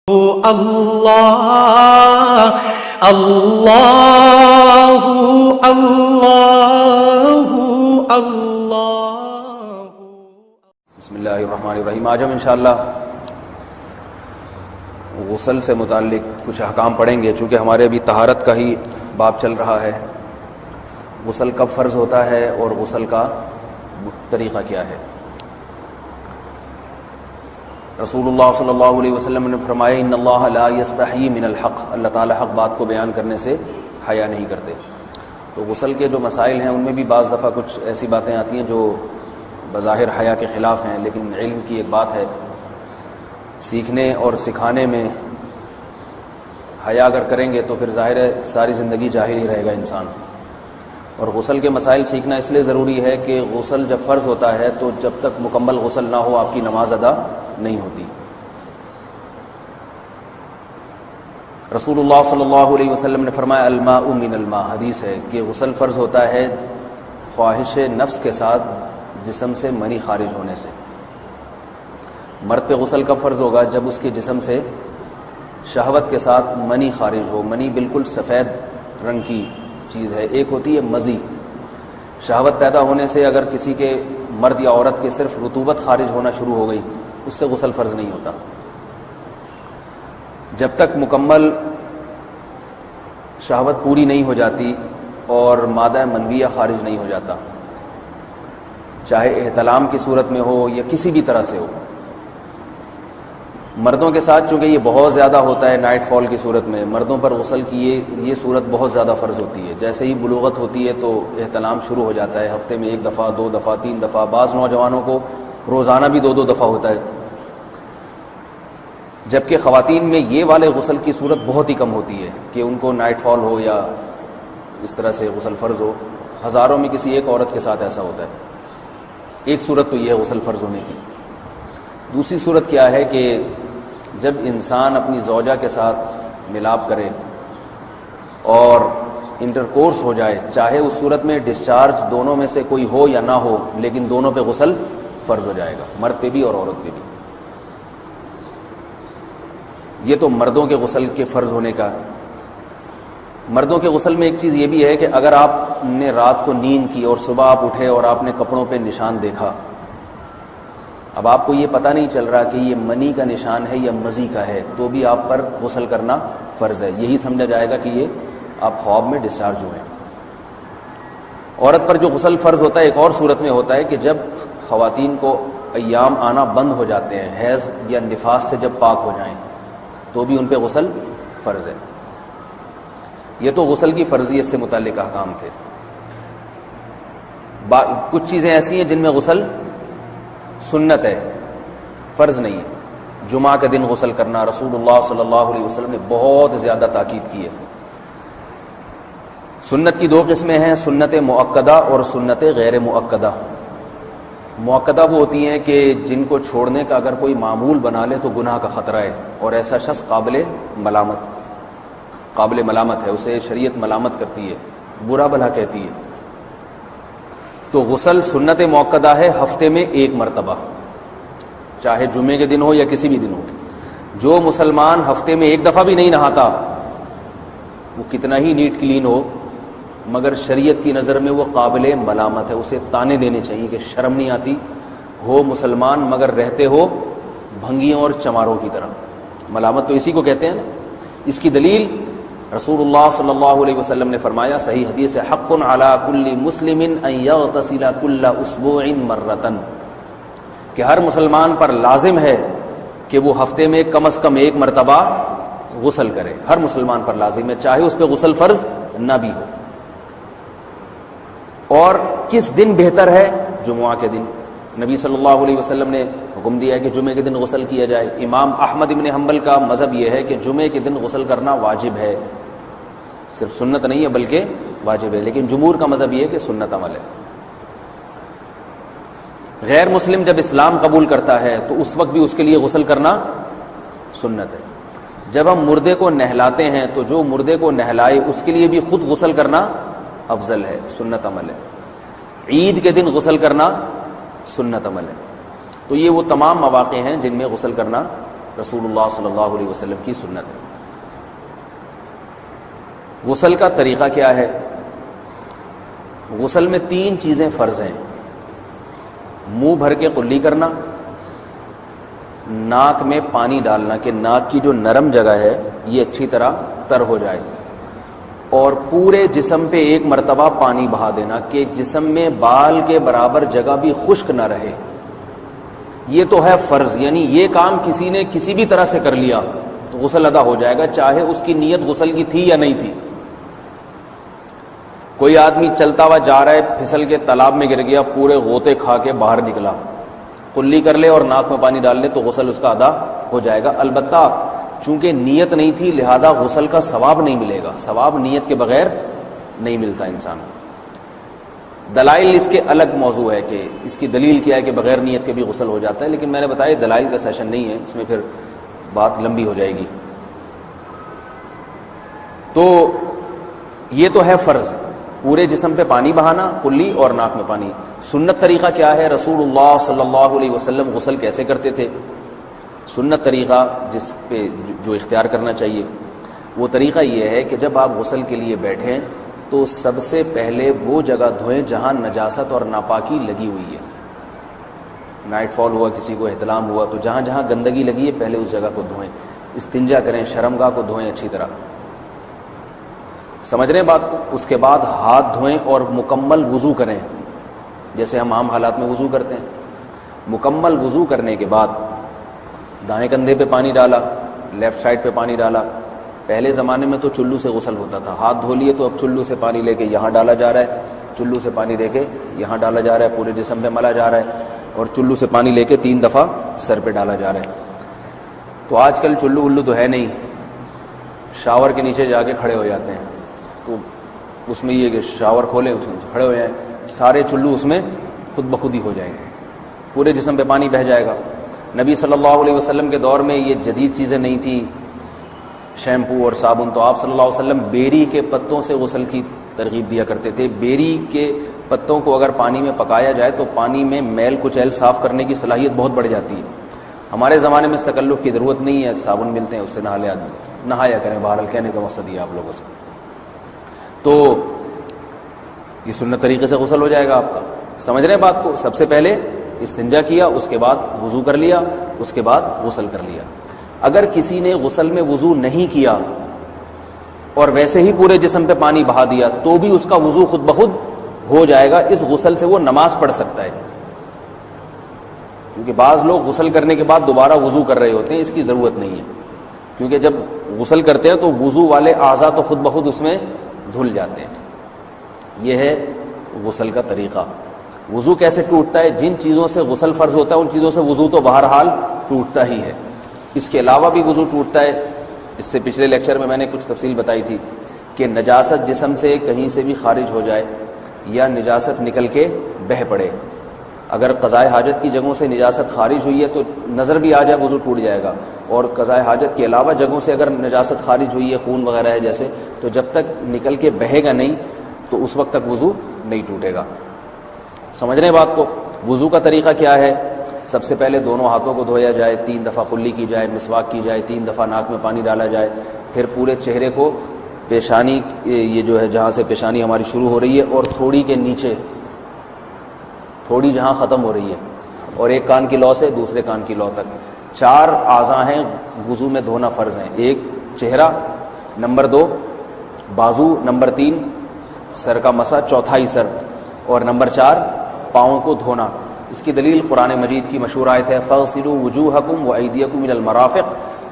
اللہ اللہ اللہ اللہ۔ بسم اللہ الرحمن الرحیم۔ آج ہم انشاءاللہ غسل سے متعلق کچھ احکام پڑھیں گے، چونکہ ہمارے ابھی طہارت کا ہی باب چل رہا ہے۔ غسل کب فرض ہوتا ہے اور غسل کا طریقہ کیا ہے۔ رسول اللہ صلی اللہ علیہ وسلم نے فرمایا ان اللہ لا یستحیی من الحق، اللہ تعالی حق بات کو بیان کرنے سے حیا نہیں کرتے۔ تو غسل کے جو مسائل ہیں ان میں بھی بعض دفعہ کچھ ایسی باتیں آتی ہیں جو بظاہر حیا کے خلاف ہیں، لیکن علم کی ایک بات ہے، سیکھنے اور سکھانے میں حیا اگر کریں گے تو پھر ظاہر ہے ساری زندگی جاہل ہی رہے گا انسان۔ اور غسل کے مسائل سیکھنا اس لیے ضروری ہے کہ غسل جب فرض ہوتا ہے تو جب تک مکمل غسل نہ ہو آپ کی نماز ادا نہیں ہوتی۔ رسول اللہ صلی اللہ علیہ وسلم نے فرمایا الماء من الماء، حدیث ہے کہ غسل فرض ہوتا ہے خواہش نفس کے ساتھ جسم سے منی خارج ہونے سے۔ مرد پہ غسل کب فرض ہوگا؟ جب اس کے جسم سے شہوت کے ساتھ منی خارج ہو۔ منی بالکل سفید رنگ کی چیز ہے، ایک ہوتی ہے مزی۔ شہوت پیدا ہونے سے اگر کسی کے مرد یا عورت کے صرف رطوبت خارج ہونا شروع ہو گئی اس سے غسل فرض نہیں ہوتا۔ جب تک مکمل شہوت پوری نہیں ہو جاتی اور مادہ منویہ خارج نہیں ہو جاتا، چاہے احتلام کی صورت میں ہو یا کسی بھی طرح سے ہو۔ مردوں کے ساتھ چونکہ یہ بہت زیادہ ہوتا ہے نائٹ فال کی صورت میں، مردوں پر غسل کی یہ صورت بہت زیادہ فرض ہوتی ہے۔ جیسے ہی بلوغت ہوتی ہے تو احتلام شروع ہو جاتا ہے، ہفتے میں 1 دفعہ 2 دفعہ 3 دفعہ، بعض نوجوانوں کو روزانہ بھی 2 دفعہ ہوتا ہے، جبکہ خواتین میں یہ والے غسل کی صورت بہت ہی کم ہوتی ہے کہ ان کو نائٹ فال ہو یا اس طرح سے غسل فرض ہو۔ ہزاروں میں کسی ایک عورت کے ساتھ ایسا ہوتا ہے۔ ایک صورت تو یہ ہے غسل فرض ہونے کی۔ دوسری صورت کیا ہے کہ جب انسان اپنی زوجہ کے ساتھ ملاپ کرے اور انٹرکورس ہو جائے، چاہے اس صورت میں ڈسچارج دونوں میں سے کوئی ہو یا نہ ہو، لیکن دونوں پہ غسل فرض ہو جائے گا، مرد پہ بھی اور عورت پہ بھی۔ یہ تو مردوں کے غسل کے فرض ہونے کا۔ مردوں کے غسل میں ایک چیز یہ بھی ہے کہ اگر آپ نے رات کو نیند کی اور صبح آپ اٹھے اور آپ نے کپڑوں پہ نشان دیکھا، اب آپ کو یہ پتہ نہیں چل رہا کہ یہ منی کا نشان ہے یا مزی کا ہے، تو بھی آپ پر غسل کرنا فرض ہے۔ یہی سمجھا جائے گا کہ یہ آپ خواب میں ڈسچارج ہوئے ہیں۔ عورت پر جو غسل فرض ہوتا ہے ایک اور صورت میں ہوتا ہے کہ جب خواتین کو ایام آنا بند ہو جاتے ہیں، حیض یا نفاس سے جب پاک ہو جائیں تو بھی ان پہ غسل فرض ہے۔ یہ تو غسل کی فرضیت سے متعلق احکام تھے۔ کچھ چیزیں ایسی ہیں جن میں غسل سنت ہے، فرض نہیں ہے۔ جمعہ کے دن غسل کرنا رسول اللہ صلی اللہ علیہ وسلم نے بہت زیادہ تاکید کی ہے۔ سنت کی 2 قسمیں ہیں، سنت مؤکدہ اور سنت غیر مؤکدہ۔ مؤکدہ وہ ہوتی ہیں کہ جن کو چھوڑنے کا اگر کوئی معمول بنا لے تو گناہ کا خطرہ ہے اور ایسا شخص قابل ملامت ہے، اسے شریعت ملامت کرتی ہے، برا بھلا کہتی ہے۔ تو غسل سنت مؤکدہ ہے ہفتے میں 1 مرتبہ، چاہے جمعے کے دن ہو یا کسی بھی دن ہو۔ جو مسلمان ہفتے میں 1 دفعہ بھی نہیں نہاتا، وہ کتنا ہی نیٹ کلین ہو، مگر شریعت کی نظر میں وہ قابل ملامت ہے، اسے تانے دینے چاہیے کہ شرم نہیں آتی، ہو مسلمان مگر رہتے ہو بھنگیوں اور چماروں کی طرح۔ ملامت تو اسی کو کہتے ہیں نا۔ اس کی دلیل رسول اللہ صلی اللہ علیہ وسلم نے فرمایا، صحیح حدیث ہے، حق علی کل مسلم ان یغتسل کل اسبوع مرۃ، کہ ہر مسلمان پر لازم ہے کہ وہ ہفتے میں کم از کم 1 مرتبہ غسل کرے۔ ہر مسلمان پر لازم ہے، چاہے اس پہ غسل فرض نہ بھی ہو۔ اور کس دن بہتر ہے؟ جمعہ کے دن۔ نبی صلی اللہ علیہ وسلم نے حکم دیا ہے کہ جمعے کے دن غسل کیا جائے۔ امام احمد ابن حنبل کا مذہب یہ ہے کہ جمعے کے دن غسل کرنا واجب ہے، صرف سنت نہیں ہے بلکہ واجب ہے، لیکن جمہور کا مذہب یہ ہے کہ سنت عمل ہے۔ غیر مسلم جب اسلام قبول کرتا ہے تو اس وقت بھی اس کے لیے غسل کرنا سنت ہے۔ جب ہم مردے کو نہلاتے ہیں تو جو مردے کو نہلائے اس کے لیے بھی خود غسل کرنا افضل ہے، سنت عمل ہے۔ عید کے دن غسل کرنا سنت عمل ہے۔ تو یہ وہ تمام مواقع ہیں جن میں غسل کرنا رسول اللہ صلی اللہ علیہ وسلم کی سنت ہے۔ غسل کا طریقہ کیا ہے؟ غسل میں 3 چیزیں فرض ہیں: منہ بھر کے قلی کرنا، ناک میں پانی ڈالنا کہ ناک کی جو نرم جگہ ہے یہ اچھی طرح تر ہو جائے، اور پورے جسم پہ ایک مرتبہ پانی بہا دینا کہ جسم میں بال کے برابر جگہ بھی خشک نہ رہے۔ یہ تو ہے فرض، یعنی یہ کام کسی نے کسی بھی طرح سے کر لیا تو غسل ادا ہو جائے گا، چاہے اس کی نیت غسل کی تھی یا نہیں تھی۔ کوئی آدمی چلتا ہوا جا رہا ہے، پھسل کے تالاب میں گر گیا، پورے غوطے کھا کے باہر نکلا، قلی کر لے اور ناک میں پانی ڈال لے تو غسل اس کا ادا ہو جائے گا۔ البتہ چونکہ نیت نہیں تھی لہذا غسل کا ثواب نہیں ملے گا، ثواب نیت کے بغیر نہیں ملتا انسان کو۔ دلائل اس کے الگ موضوع ہے کہ اس کی دلیل کیا ہے کہ بغیر نیت کے بھی غسل ہو جاتا ہے، لیکن میں نے بتایا دلائل کا سیشن نہیں ہے، اس میں پھر بات لمبی ہو جائے گی۔ تو یہ تو ہے فرض، پورے جسم پہ پانی بہانا، قلی اور ناک میں پانی۔ سنت طریقہ کیا ہے؟ رسول اللہ صلی اللہ علیہ وسلم غسل کیسے کرتے تھے؟ سنت طریقہ جس پہ جو اختیار کرنا چاہیے وہ طریقہ یہ ہے کہ جب آپ غسل کے لیے بیٹھیں تو سب سے پہلے وہ جگہ دھوئیں جہاں نجاست اور ناپاکی لگی ہوئی ہے۔ نائٹ فال ہوا، کسی کو احتلام ہوا، تو جہاں جہاں گندگی لگی ہے پہلے اس جگہ کو دھوئیں، استنجا کریں، شرمگاہ کو دھوئیں اچھی طرح، سمجھ رہے ہیں بات کو؟ اس کے بعد ہاتھ دھوئیں اور مکمل وضو کریں جیسے ہم عام حالات میں وضو کرتے ہیں۔ مکمل وضو کرنے کے بعد دائیں کندھے پہ پانی ڈالا، لیفٹ سائڈ پہ پانی ڈالا۔ پہلے زمانے میں تو چلو سے غسل ہوتا تھا، ہاتھ دھو لیے تو اب چلو سے پانی لے کے یہاں ڈالا جا رہا ہے، چلو سے پانی لے کے یہاں ڈالا جا رہا ہے، پورے جسم پہ ملا جا رہا ہے، اور چلو سے پانی لے کے 3 دفعہ سر پہ ڈالا جا رہا ہے۔ تو آج کل چلو ولو تو ہے نہیں، شاور کے نیچے جا کے کھڑے ہو جاتے ہیں، تو اس میں یہ کہ شاور کھولیں اس میں کھڑے ہو جائیں، سارے چلو اس میں خود بخود ہی ہو جائیں گے، پورے جسم پہ پانی بہہ جائے گا۔ نبی صلی اللہ علیہ وسلم کے دور میں یہ جدید چیزیں نہیں تھیں، شیمپو اور صابن، تو آپ صلی اللہ علیہ وسلم بیری کے پتوں سے غسل کی ترغیب دیا کرتے تھے۔ بیری کے پتوں کو اگر پانی میں پکایا جائے تو پانی میں میل کچیل صاف کرنے کی صلاحیت بہت بڑھ جاتی ہے۔ ہمارے زمانے میں اس تکلف کی ضرورت نہیں ہے، صابن ملتے ہیں اس سے نہا لے آدمی، نہایا کریں، بہرحال کہنے کا مقصد یہ آپ لوگوں سے۔ تو یہ سنت طریقے سے غسل ہو جائے گا آپ کا، سمجھ رہے ہیں بات کو؟ سب سے پہلے استنجا کیا، اس کے بعد وضو کر لیا، اس کے بعد غسل کر لیا۔ اگر کسی نے غسل میں وضو نہیں کیا اور ویسے ہی پورے جسم پہ پانی بہا دیا تو بھی اس کا وضو خود بخود ہو جائے گا، اس غسل سے وہ نماز پڑھ سکتا ہے، کیونکہ بعض لوگ غسل کرنے کے بعد دوبارہ وضو کر رہے ہوتے ہیں، اس کی ضرورت نہیں ہے، کیونکہ جب غسل کرتے ہیں تو وضو والے اعضاء تو خود بخود اس میں دھل جاتے ہیں۔ یہ ہے غسل کا طریقہ۔ وضو کیسے ٹوٹتا ہے؟ جن چیزوں سے غسل فرض ہوتا ہے ان چیزوں سے وضو تو بہرحال ٹوٹتا ہی ہے، اس کے علاوہ بھی وضو ٹوٹتا ہے۔ اس سے پچھلے لیکچر میں نے کچھ تفصیل بتائی تھی کہ نجاست جسم سے کہیں سے بھی خارج ہو جائے یا نجاست نکل کے بہہ پڑے، اگر قضائے حاجت کی جگہوں سے نجاست خارج ہوئی ہے تو نظر بھی آ جائے وضو ٹوٹ جائے گا، اور قضائے حاجت کے علاوہ جگہوں سے اگر نجاست خارج ہوئی ہے، خون وغیرہ ہے جیسے، تو جب تک نکل کے بہے گا نہیں تو اس وقت تک وضو نہیں ٹوٹے گا۔ سمجھ رہے ہیں بات کو؟ وضو کا طریقہ کیا ہے؟ سب سے پہلے دونوں ہاتھوں کو دھویا جائے، 3 دفعہ کلی کی جائے، مسواک کی جائے، 3 دفعہ ناک میں پانی ڈالا جائے، پھر پورے چہرے کو، پیشانی یہ جو ہے جہاں سے پیشانی ہماری شروع ہو رہی ہے اور تھوڑی کے نیچے، تھوڑی جہاں ختم ہو رہی ہے، اور ایک کان کی لو سے دوسرے کان کی لو تک 4 اعضاء ہیں وضو میں دھونا فرض ہیں۔ 1 چہرہ، نمبر 2 بازو، نمبر 3 سر کا مسا، چوتھائی سر، اور نمبر 4 پاؤں کو دھونا۔ اس کی دلیل قرآن مجید کی مشہور آیت ہے فَاغْسِلُوا وُجُوهَكُمْ وَأَيْدِيَكُمْ إِلَى الْمَرَافِقِ۔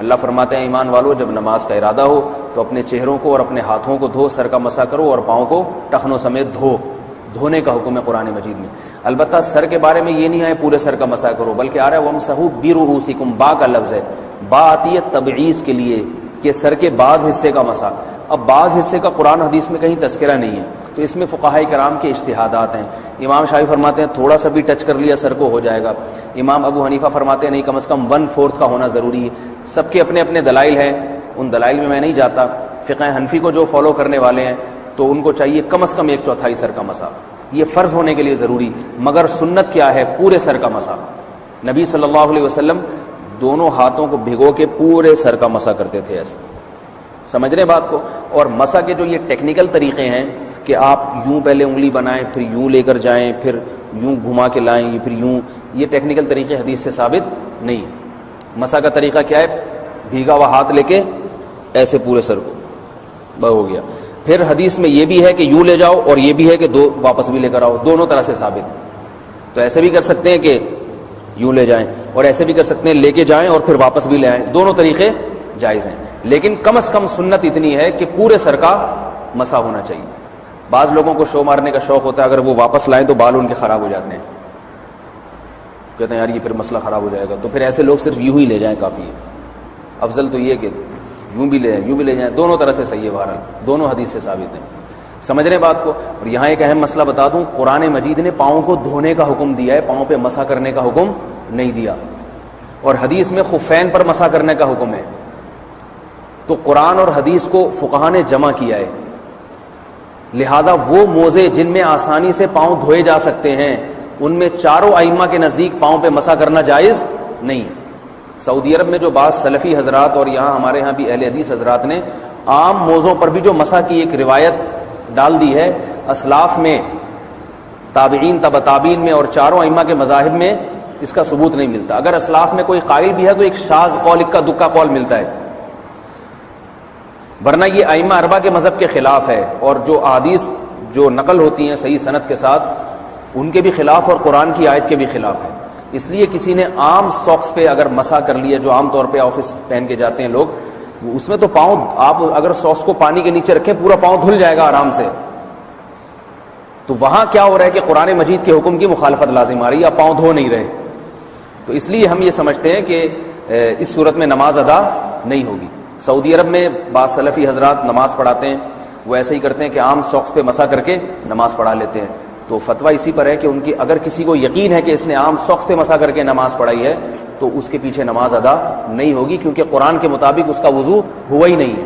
اللہ فرماتے ہیں ایمان والو جب نماز کا ارادہ ہو تو اپنے چہروں کو اور اپنے ہاتھوں کو دھو، سر کا مسا کرو اور پاؤں کو ٹخنوں سمیت دھو۔ دھونے کا حکم ہے قرآن مجید میں۔ البتہ سر کے بارے میں یہ نہیں ہے پورے سر کا مسا کرو، بلکہ آ رہا ہے وَامْسَحُوا بِرُؤُوسِكُمْ، با کا لفظ ہے، با آتی ہے تبعیض کے لیے کہ سر کے بعض حصے کا مسا۔ اب بعض حصے کا قرآن حدیث میں کہیں تذکرہ نہیں ہے، تو اس میں فقہاء کرام کے اجتہادات ہیں۔ امام شافعی فرماتے ہیں تھوڑا سا بھی ٹچ کر لیا سر کو ہو جائے گا، امام ابو حنیفہ فرماتے ہیں نہیں کم از کم 1/4 کا ہونا ضروری ہے۔ سب کے اپنے اپنے دلائل ہیں، ان دلائل میں میں نہیں جاتا۔ فقہ حنفی کو جو فالو کرنے والے ہیں تو ان کو چاہیے کم از کم 1/4 سر کا مسا، یہ فرض ہونے کے لیے ضروری، مگر سنت کیا ہے؟ پورے سر کا مسا۔ نبی صلی اللہ علیہ وسلم دونوں ہاتھوں کو بھگو کے پورے سر کا مسح کرتے تھے ایسے. سمجھ رہے ہیں بات کو؟ اور مسح کے جو یہ ٹیکنیکل طریقے ہیں کہ آپ یوں پہلے انگلی بنائیں پھر یوں لے کر جائیں پھر یوں گھما کے لائیں پھر یوں، یہ ٹیکنیکل طریقے حدیث سے ثابت نہیں. مسح کا طریقہ کیا ہے؟ بھیگا ہوا ہاتھ لے کے ایسے پورے سر کو ہو گیا. پھر حدیث میں یہ بھی ہے کہ یوں لے جاؤ اور یہ بھی ہے کہ دو واپس بھی لے کر آؤ، دونوں طرح سے ثابت ہے. تو ایسے بھی کر سکتے ہیں کہ یوں لے جائیں اور ایسے بھی کر سکتے ہیں لے کے جائیں اور پھر واپس بھی لے آئیں، دونوں طریقے جائز ہیں. لیکن کم از کم سنت اتنی ہے کہ پورے سر کا مسح ہونا چاہیے. بعض لوگوں کو شو مارنے کا شوق ہوتا ہے، اگر وہ واپس لائیں تو بال ان کے خراب ہو جاتے ہیں، کہتے ہیں یار یہ پھر مسئلہ خراب ہو جائے گا. تو پھر ایسے لوگ صرف یوں ہی لے جائیں کافی ہے. افضل تو یہ کہ یوں بھی لے جائیں یوں بھی لے جائیں، دونوں طرح سے صحیح ہے. بہرحال دونوں حدیث سے ثابت ہیں. سمجھ رہے ہیں بات کو؟ اور یہاں ایک اہم مسئلہ بتا دوں، قرآن مجید نے پاؤں کو دھونے کا حکم دیا ہے، پاؤں پہ مسح کرنے کا حکم نہیں دیا. اور حدیث میں خفین پر مسح کرنے کا حکم ہے. تو قرآن اور حدیث کو فقہا نے جمع کیا ہے، لہذا وہ موزے جن میں آسانی سے پاؤں دھوئے جا سکتے ہیں ان میں چاروں ائمہ کے نزدیک پاؤں پہ مسح کرنا جائز نہیں. سعودی عرب میں جو بعض سلفی حضرات اور یہاں ہمارے ہاں بھی اہل حدیث حضرات نے عام موزوں پر بھی جو مسح کی ایک روایت ڈال دی ہے، اسلاف میں، تابعین، تبع تابعین میں اور چاروں ائمہ کے مذاہب میں اس کا ثبوت نہیں ملتا. اگر اسلاف میں کوئی قائل بھی ہے تو ایک شاذ قول، اکا دکا قول ملتا ہے، ورنہ یہ ائمہ اربعہ کے مذہب کے خلاف ہے. اور جو احادیث جو نقل ہوتی ہیں صحیح سند کے ساتھ ان کے بھی خلاف اور قرآن کی آیت کے بھی خلاف ہے. اس لیے کسی نے عام ساکس پہ اگر مسح کر لیا، جو عام طور پہ آفس پہن کے جاتے ہیں لوگ، اس میں تو پاؤں آپ اگر ساکس کو پانی کے نیچے رکھیں پورا پاؤں دھل جائے گا آرام سے. تو وہاں کیا ہو رہا ہے کہ قرآن مجید کے حکم کی مخالفت لازم آ رہی ہے، آپ پاؤں دھو نہیں رہے. تو اس لیے ہم یہ سمجھتے ہیں کہ اس صورت میں نماز ادا نہیں ہوگی. سعودی عرب میں بعض سلفی حضرات نماز پڑھاتے ہیں، وہ ایسے ہی کرتے ہیں کہ عام ساکس پہ مسح کر کے نماز پڑھا لیتے ہیں. تو فتویٰ اسی پر ہے کہ ان کی اگر کسی کو یقین ہے کہ اس نے عام ساکس پہ مسح کر کے نماز پڑھائی ہے تو اس کے پیچھے نماز ادا نہیں ہوگی، کیونکہ قرآن کے مطابق اس کا وضو ہوا ہی نہیں ہے.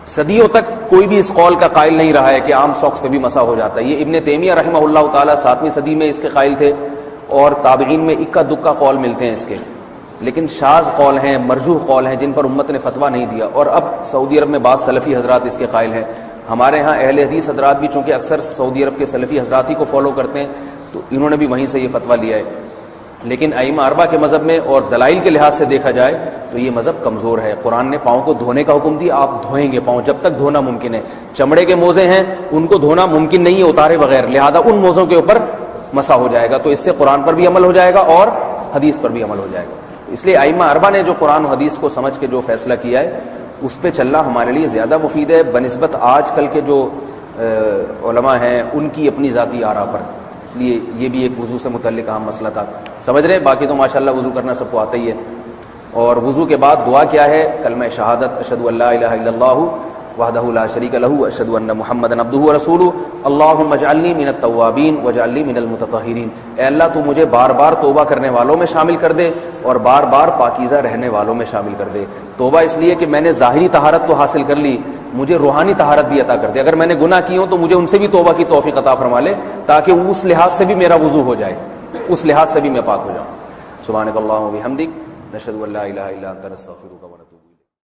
صدیوں تک کوئی بھی اس قول کا قائل نہیں رہا ہے کہ عام ساکس پہ بھی مسح ہو جاتا ہے. یہ ابن تیمیہ رحمہ اللہ تعالیٰ 7ویں صدی میں اس کے قائل تھے، اور تابعین میں اکا دکا قول ملتے ہیں اس کے، لیکن شاذ قول ہیں، مرجوح قول ہیں جن پر امت نے فتویٰ نہیں دیا. اور اب سعودی عرب میں بعض سلفی حضرات اس کے قائل ہیں. ہمارے ہاں اہل حدیث حضرات بھی چونکہ اکثر سعودی عرب کے سلفی حضرات ہی کو فالو کرتے ہیں تو انہوں نے بھی وہیں سے یہ فتویٰ لیا ہے. لیکن ائمہ اربعہ کے مذہب میں اور دلائل کے لحاظ سے دیکھا جائے تو یہ مذہب کمزور ہے. قرآن نے پاؤں کو دھونے کا حکم دیا، آپ دھوئیں گے پاؤں جب تک دھونا ممکن ہے. چمڑے کے موزے ہیں ان کو دھونا ممکن نہیں ہے اتارے بغیر، لہذا ان موزوں کے اوپر مسح ہو جائے گا. تو اس سے قرآن پر بھی عمل ہو جائے گا اور حدیث پر بھی عمل ہو جائے گا. اس لیے ائمہ اربعہ نے جو قرآن و حدیث کو سمجھ کے جو فیصلہ کیا ہے اس پہ چلنا ہمارے لیے زیادہ مفید ہے بنسبت آج کل کے جو علماء ہیں ان کی اپنی ذاتی آراء پر. اس لیے یہ بھی ایک وضو سے متعلق اہم مسئلہ تھا. سمجھ رہے ہیں؟ باقی تو ماشاءاللہ وضو کرنا سب کو آتا ہی ہے. اور وضو کے بعد دعا کیا ہے؟ کلمہ شہادت، اشہد ان لا الہ الا اللہ وحدہ لا شریک لہ اشہد ان محمدا عبدہ ورسولہ اللہم اجعلنی من التوابین واجعلنی من المتطہرین. اے اللہ تو مجھے بار بار توبہ کرنے والوں میں شامل کر دے اور بار بار پاکیزہ رہنے والوں میں شامل کر دے. توبہ اس لیے کہ میں نے ظاہری طہارت تو حاصل کر لی، مجھے روحانی طہارت بھی عطا کر دے. اگر میں نے گناہ کی ہوں تو مجھے ان سے بھی توبہ کی توفیق عطا فرما لے تاکہ اس لحاظ سے بھی میرا وضو ہو جائے، اس لحاظ سے بھی میں پاک ہو جاؤں. سبحانک اللہم و بحمدک، نشہد ان لا الہ الا انت، نستغفرک و نتوب الیک.